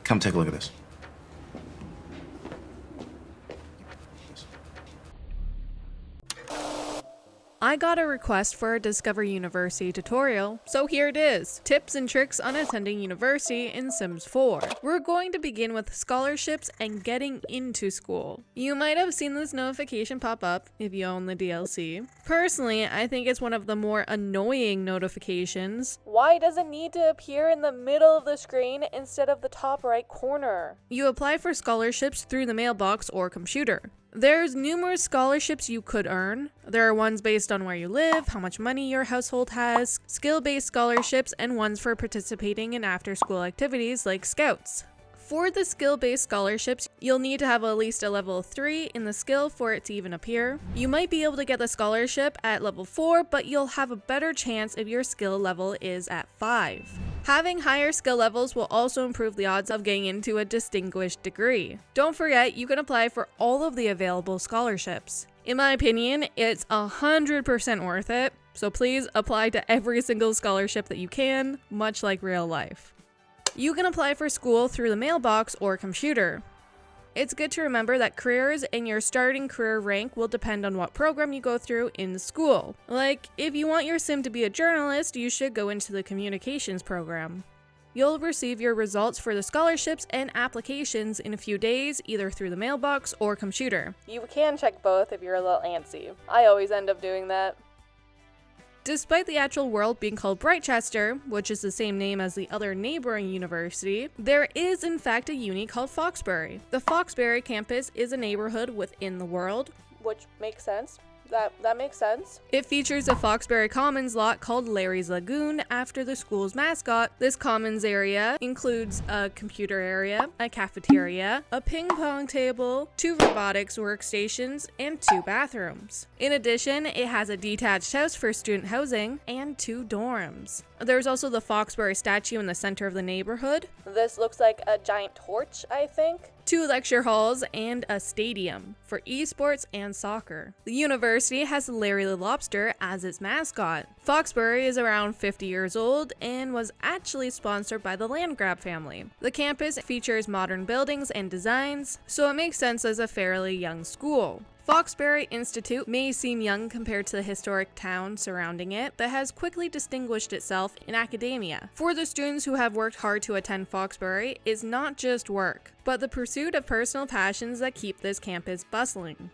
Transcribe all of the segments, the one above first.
Come take a look at this. I got a request for a Discover University tutorial, so here it is. Tips and tricks on attending university in Sims 4. We're going to begin with scholarships and getting into school. You might have seen this notification pop up if you own the DLC. Personally, I think it's one of the more annoying notifications. Why does it need to appear in the middle of the screen instead of the top right corner? You apply for scholarships through the mailbox or computer. There's numerous scholarships you could earn. There are ones based on where you live, how much money your household has, skill-based scholarships, and ones for participating in after-school activities like Scouts. For the skill-based scholarships, you'll need to have at least a level 3 in the skill for it to even appear. You might be able to get the scholarship at level 4, but you'll have a better chance if your skill level is at 5. Having higher skill levels will also improve the odds of getting into a distinguished degree. Don't forget, you can apply for all of the available scholarships. In my opinion, it's 100% worth it, so please apply to every single scholarship that you can, much like real life. You can apply for school through the mailbox or computer. It's good to remember that careers and your starting career rank will depend on what program you go through in school. Like, if you want your sim to be a journalist, you should go into the communications program. You'll receive your results for the scholarships and applications in a few days, either through the mailbox or computer. You can check both if you're a little antsy. I always end up doing that. Despite the actual world being called Britechester, which is the same name as the other neighboring university, there is in fact a uni called Foxbury. The Foxbury campus is a neighborhood within the world, which makes sense. That makes sense. It features a Foxbury Commons lot called Larry's Lagoon after the school's mascot. This commons area includes a computer area, a cafeteria, a ping pong table, 2 robotics workstations, and 2 bathrooms. In addition, it has a detached house for student housing and 2 dorms. There's also the Foxbury statue in the center of the neighborhood. This looks like a giant torch, I think. 2 lecture halls and a stadium for esports and soccer. The university has the Larry the Lobster as its mascot. Foxbury is around 50 years old and was actually sponsored by the Landgrab family. The campus features modern buildings and designs, so it makes sense as a fairly young school. Foxbury Institute may seem young compared to the historic town surrounding it, but has quickly distinguished itself in academia. For the students who have worked hard to attend Foxbury, it's not just work, but the pursuit of personal passions that keep this campus bustling.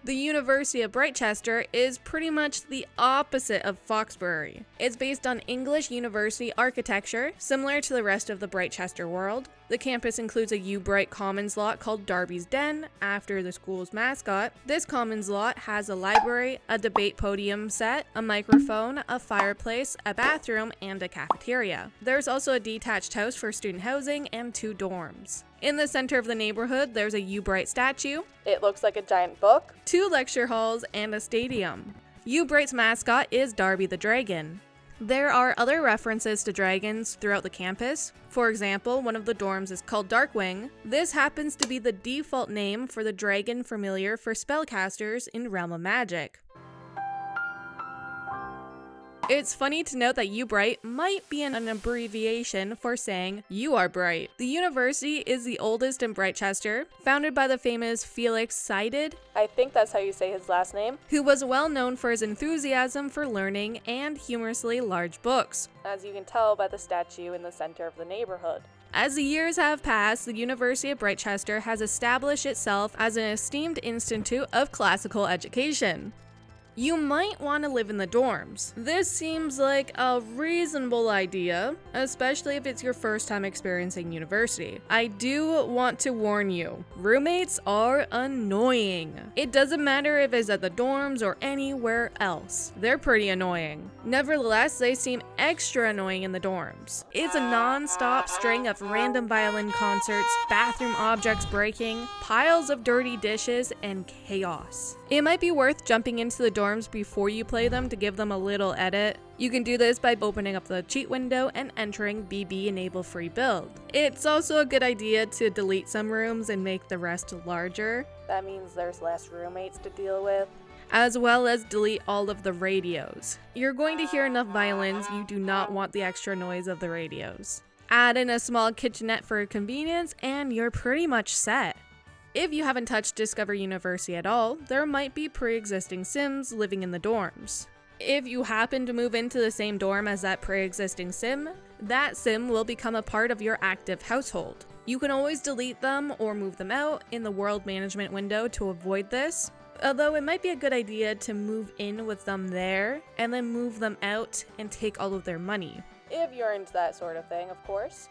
The University of Britechester is pretty much the opposite of Foxbury. It's based on English university architecture, similar to the rest of the Britechester world. The campus includes a U-Bright Commons lot called Darby's Den, after the school's mascot. This Commons lot has a library, a debate podium set, a microphone, a fireplace, a bathroom, and a cafeteria. There's also a detached house for student housing and 2 dorms. In the center of the neighborhood, there's a U-Bright statue. It looks like a giant book. 2 lecture halls and a stadium. U-Bright's mascot is Darby the Dragon. There are other references to dragons throughout the campus. For example, one of the dorms is called Darkwing. This happens to be the default name for the dragon familiar for spellcasters in Realm of Magic. It's funny to note that U-Bright might be an abbreviation for saying you are bright. The university is the oldest in Britechester, founded by the famous Felix Seided, I think that's how you say his last name, who was well known for his enthusiasm for learning and humorously large books, as you can tell by the statue in the center of the neighborhood. As the years have passed, the University of Britechester has established itself as an esteemed institute of classical education. You might want to live in the dorms. This seems like a reasonable idea, especially if it's your first time experiencing university. I do want to warn you, roommates are annoying. It doesn't matter if it's at the dorms or anywhere else. They're pretty annoying. Nevertheless, they seem extra annoying in the dorms. It's a non-stop string of random violin concerts, bathroom objects breaking, piles of dirty dishes, and chaos. It might be worth jumping into the dorms before you play them to give them a little edit. You can do this by opening up the cheat window and entering BB enable free build. It's also a good idea to delete some rooms and make the rest larger. That means there's less roommates to deal with. As well as delete all of the radios. You're going to hear enough violins, you do not want the extra noise of the radios. Add in a small kitchenette for convenience, and you're pretty much set. If you haven't touched Discover University at all, there might be pre-existing Sims living in the dorms. If you happen to move into the same dorm as that pre-existing Sim, that Sim will become a part of your active household. You can always delete them or move them out in the world management window to avoid this, although it might be a good idea to move in with them there and then move them out and take all of their money. If you're into that sort of thing, of course.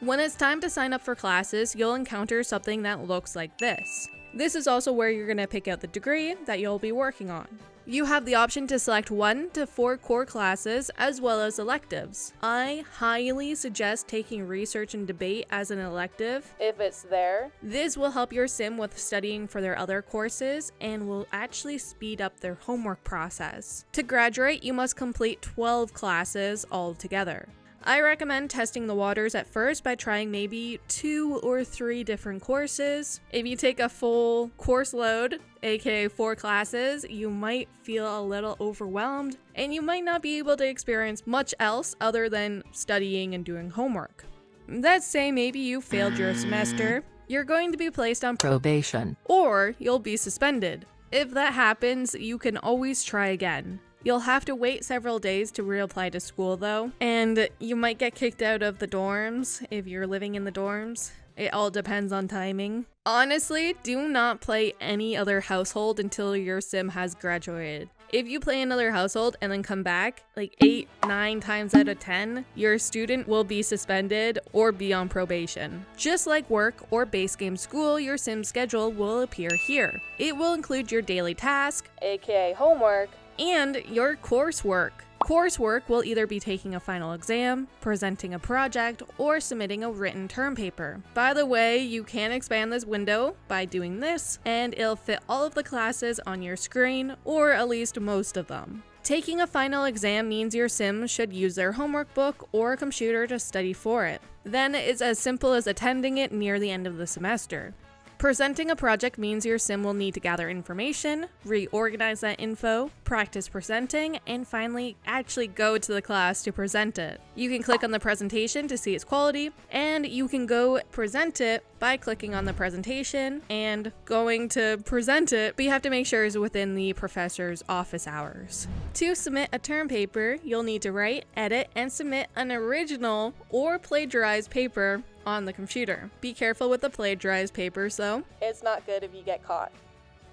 When it's time to sign up for classes, you'll encounter something that looks like this. This is also where you're going to pick out the degree that you'll be working on. You have the option to select 1 to 4 core classes as well as electives. I highly suggest taking research and debate as an elective if it's there. This will help your sim with studying for their other courses and will actually speed up their homework process. To graduate, you must complete 12 classes altogether. I recommend testing the waters at first by trying maybe 2 or 3 different courses. If you take a full course load, aka 4 classes, you might feel a little overwhelmed and you might not be able to experience much else other than studying and doing homework. Let's say maybe you failed your semester, you're going to be placed on probation, or you'll be suspended. If that happens, you can always try again. You'll have to wait several days to reapply to school though, and you might get kicked out of the dorms if you're living in the dorms. It all depends on timing. Honestly, do not play any other household until your sim has graduated. If you play another household and then come back, like 8-9 times out of 10, your student will be suspended or be on probation. Just like work or base game school, your sim schedule will appear here. It will include your daily task, aka homework, and your coursework. Coursework will either be taking a final exam, presenting a project, or submitting a written term paper. By the way, you can expand this window by doing this, and it'll fit all of the classes on your screen, or at least most of them. Taking a final exam means your sim should use their homework book or computer to study for it. Then it's as simple as attending it near the end of the semester. Presenting a project means your sim will need to gather information, reorganize that info, practice presenting, and finally actually go to the class to present it. You can click on the presentation to see its quality, and you can go present it by clicking on the presentation and going to present it, but you have to make sure it's within the professor's office hours. To submit a term paper, you'll need to write, edit, and submit an original or plagiarized paper on the computer. Be careful with the plagiarized papers though. It's not good if you get caught.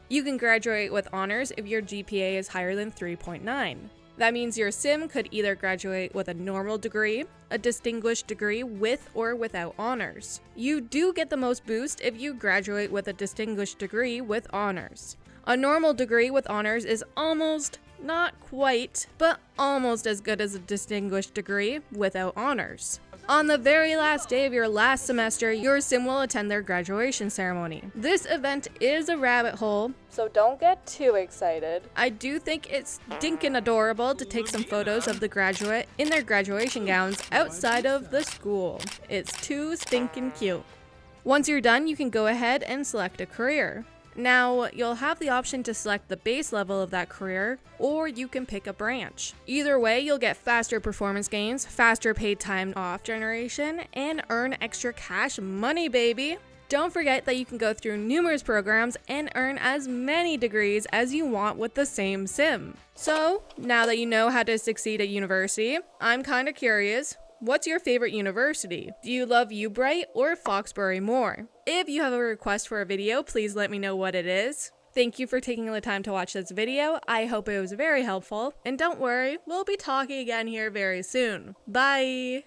You can graduate with honors if your GPA is higher than 3.9. That means your sim could either graduate with a normal degree, a distinguished degree with or without honors. You do get the most boost if you graduate with a distinguished degree with honors. A normal degree with honors is almost, not quite, but almost as good as a distinguished degree without honors. On the very last day of your last semester, your sim will attend their graduation ceremony. This event is a rabbit hole, so don't get too excited. I do think it's stinking adorable to take some photos of the graduate in their graduation gowns outside of the school. It's too stinking cute. Once you're done, you can go ahead and select a career. Now, you'll have the option to select the base level of that career, or you can pick a branch. Either way, you'll get faster performance gains, faster paid time off generation, and earn extra cash money, baby! Don't forget that you can go through numerous programs and earn as many degrees as you want with the same sim. So, now that you know how to succeed at university, I'm kinda curious. What's your favorite university? Do you love UBright or Foxbury more? If you have a request for a video, please let me know what it is. Thank you for taking the time to watch this video. I hope it was very helpful. And don't worry, we'll be talking again here very soon. Bye!